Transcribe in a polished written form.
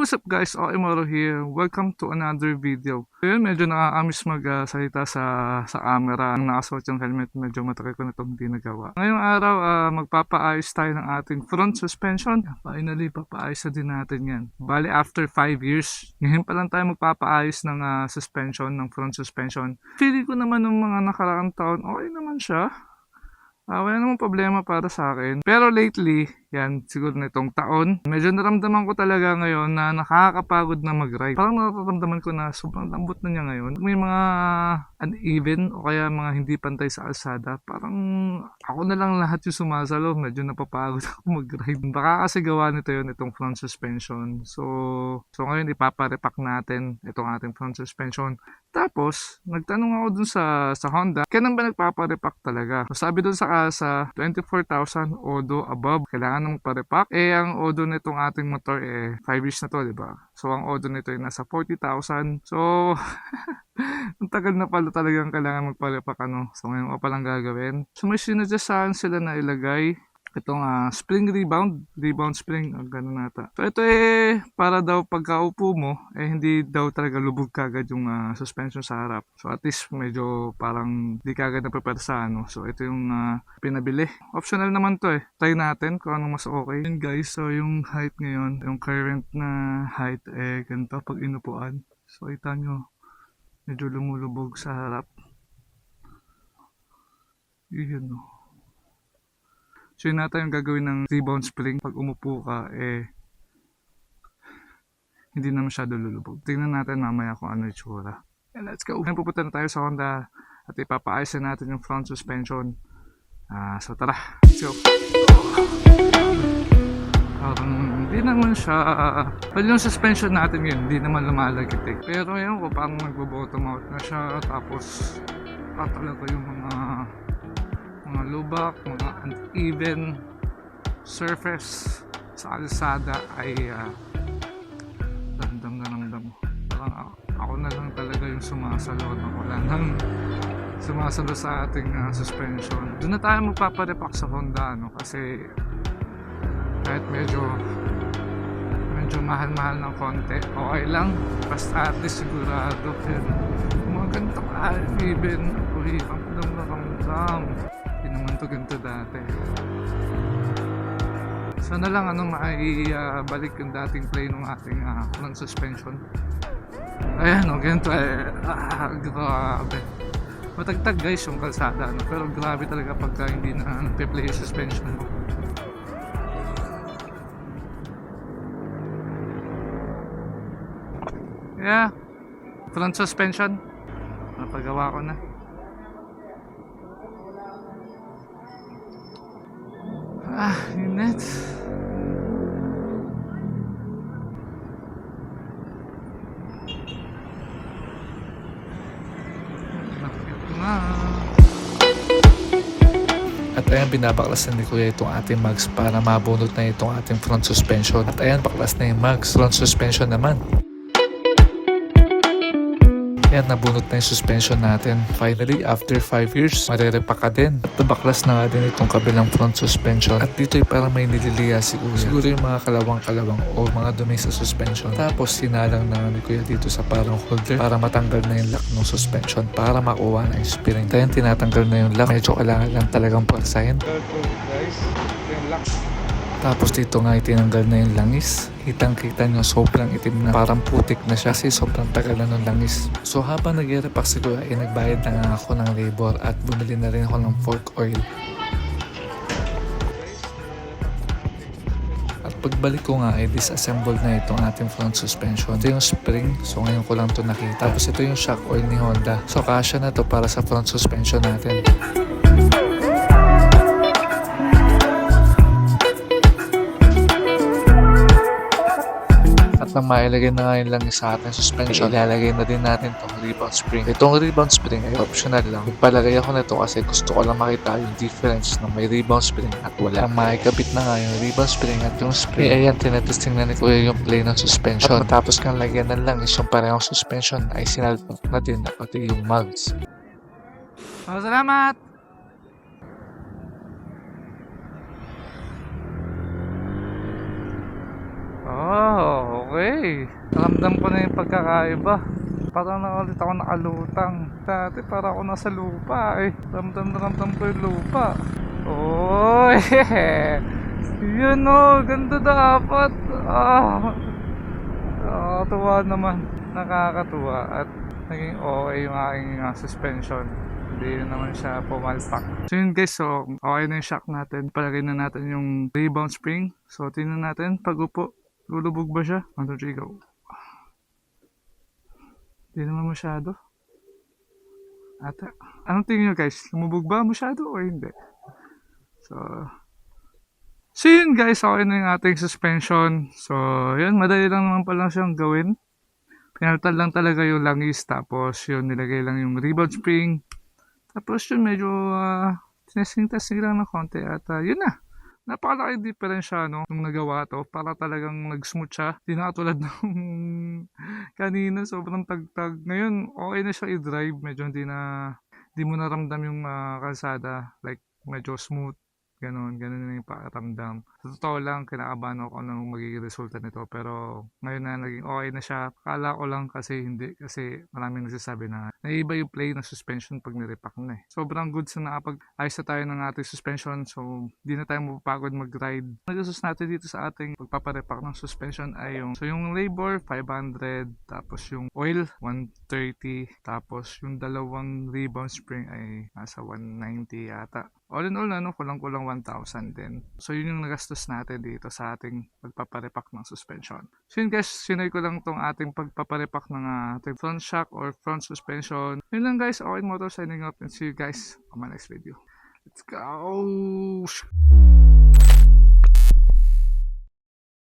what's up guys? Okimoro here. Welcome to another video. Ayun, medyo nakakamiss magsalita sa camera. Nang nakasuot yung helmet, medyo matagal ko na itong hindi nagawa. Ngayong araw, magpapaayos tayo ng ating front suspension. Finally, papaayos na din natin yan. Bali, after 5 years, ngayon pa lang tayo magpapaayos ng suspension, ng front suspension. Feeling ko naman ng mga nakaraang taon, okay naman siya. Wala namang problema para sa akin. Pero lately, yan, siguro na itong taon, medyo naramdaman ko talaga ngayon na nakakapagod na mag-ride. Parang nararamdaman ko na sobrang lambot na niya ngayon. May mga uneven o kaya mga hindi pantay sa kalsada. Parang ako na lang lahat yung sumasalo. Medyo napapagod ako mag-ride. Baka kasi gawa nito yun, itong front suspension. So ngayon ipaparepack natin itong ating front suspension. Tapos, nagtanong ako dun sa Honda, kailan ba nagpaparepack talaga? So, sabi dun sa kasa, 24,000 odo above. Kailangan nang parepack. Ang odo nitong ating motor 5 years na to, di ba? So, ang odo nito ay nasa 40,000. So, ang tagal na pala talagang kailangan magparepack, ano. So, ngayon ko palang gagawin. So, may sinadyasahan sila na ilagay itong spring rebound spring, gano'n nata. So ito para daw pagkaupo mo hindi daw talaga lubog kagad yung suspension sa harap. So at least medyo parang di kagad napepersa, no. So ito yung pinabili. Optional naman to Try natin kung anong mas okay. Yun guys, so yung height ngayon, yung current na height ganito pag inupuan. So kita nyo, medyo lumulubog sa harap. Yun, no. So yun natin yung gagawin ng rebound spring. Pag umupo ka, hindi na masyado lulubog. Tingnan natin mamaya kung ano yung tsura. And let's go! Ngayon pupunta na tayo sa Honda at ipapaayos na natin yung front suspension. So tara, let's go! Hindi naman siya, well yung suspension natin yun, hindi naman lumalagitik. Pero yun ko, parang nagbo-bottom out na siya. Tapos, talaga yung mga lubak, mga uneven surface sa kalsada ay ramdam na ramdam. Parang ako na lang talaga yung sumasalo, wala nang sumasalo sa ating suspension. Doon na tayo magpaparepack sa Honda, no? Kasi kahit medyo mahal-mahal ng konti, okay lang, basta at least sigurado. Mga ganito ka uneven, ramdam na ramdam. Naman to ganito dati. Sana lang maibalik yung dating play ng ating front suspension. Ayan ganito grabe. Matagtag guys yung kalsada, pero grabe talaga pagka hindi na nagpe-play yung suspension mo. Yeah, front suspension napagawa ko na. Init. At ayan, binabaklasan ni Kuya itong ating mags para mabunot na itong ating front suspension. At ayan, baklas na yung mags. Front suspension naman. Ayan, nabunot na yung suspension natin. Finally, after 5 years, marirepack ka din. At nabaklas na nga din itong kabilang front suspension. At dito ay parang may nililiya si Kuya. Siguro yung mga kalawang-kalawang o mga dumi sa suspension. Tapos sinalang na ni Kuya dito sa parang holder para matanggal na yung lock ng suspension para makuha na yung spring. Kaya tinatanggal na yung lock. Medyo kailangan lang talagang pwersahin. Guys, yung lock. Tapos dito nga itinanggal na yung langis. Kitang-kita nyo sobrang itim na, parang putik na siya kasi sobrang tagal na ng langis. So habang nag-repack si Kuya, nagbayad na nga ako ng labor at bumili na rin ako ng fork oil. At pagbalik ko nga disassemble na itong ating front suspension. Ito yung spring, so ngayon ko lang ito nakita. Tapos ito yung shock oil ni Honda. So kasya na to para sa front suspension natin. Nang mailagay na nga yung langis sa ating suspension, ilalagay na din natin itong rebound spring. Itong rebound spring ay optional lang. Nagpalagay ako nito kasi gusto ko lang makita yung difference na may rebound spring at wala. Ang makikabit na nga yung rebound spring at yung spring. Ayan, tinetesting na ni Kuya yung play ng suspension. At matapos kang lagyan ng langis yung parehong suspension ay sinalpak na din na pati yung mags. Salamat! Oh, okay. Okay. Ramdam ko na yung pagkakaiba. Parang na ulit ako nakalutang. Dati para ako nasa lupa eh. Ramdam na ramdam ko yung lupa. Oy! Yun o, ganda dapat. Nakakatuwa naman. Nakakatuwa. At naging okay yung aking suspension. Hindi naman siya pumalpak. So yun guys, so okay na yung shock natin. Palagay na natin yung rebound spring. So tingnan natin, pag upo, lulubog ba siya? 1, 2, 3, go. Hindi naman masyado. Ata. Anong tingin nyo guys? Lumubog ba masyado o hindi? So yun guys, okay na yung ating suspension. So yun, madali lang naman pala siyang gawin. Pinalitan lang talaga yung langis. Tapos yun, nilagay lang yung rebound spring. Tapos yun, medyo testing lang ng konti. At yun na. Napakalaki diferensya no nung nagawa to, para talagang nag-smooth siya. Di na katulad nung kanina, sobrang tagtag. Ngayon okay na siya i-drive, medyo di mo naramdam yung kalsada, like medyo smooth. Ganun na yung pakiramdam. Sa totoo lang, kinakabahan ako nung magiging resulta nito. Pero ngayon na naging okay na siya. Akala ko lang kasi hindi. Kasi maraming nagsasabi na naiba yung play ng suspension pag nirepack na eh. Sobrang good sa nakapag-ayos na tayo ng ating suspension. So, di na tayo mapapagod mag-ride. Nag-asus natin dito sa ating pagpaparepack ng suspension ay yung labor, 500. Tapos yung oil, 130. Tapos yung dalawang rebound spring ay nasa 190 yata. All in all, kulang-kulang 1,000 din. So, yun yung nagastos natin dito sa ating pagpaparepack ng suspension. So, yun guys, sinay ko lang tong ating pagpaparepack ng ating front shock or front suspension. Yun lang guys, Okay Motor signing up and see you guys on my next video. Let's go!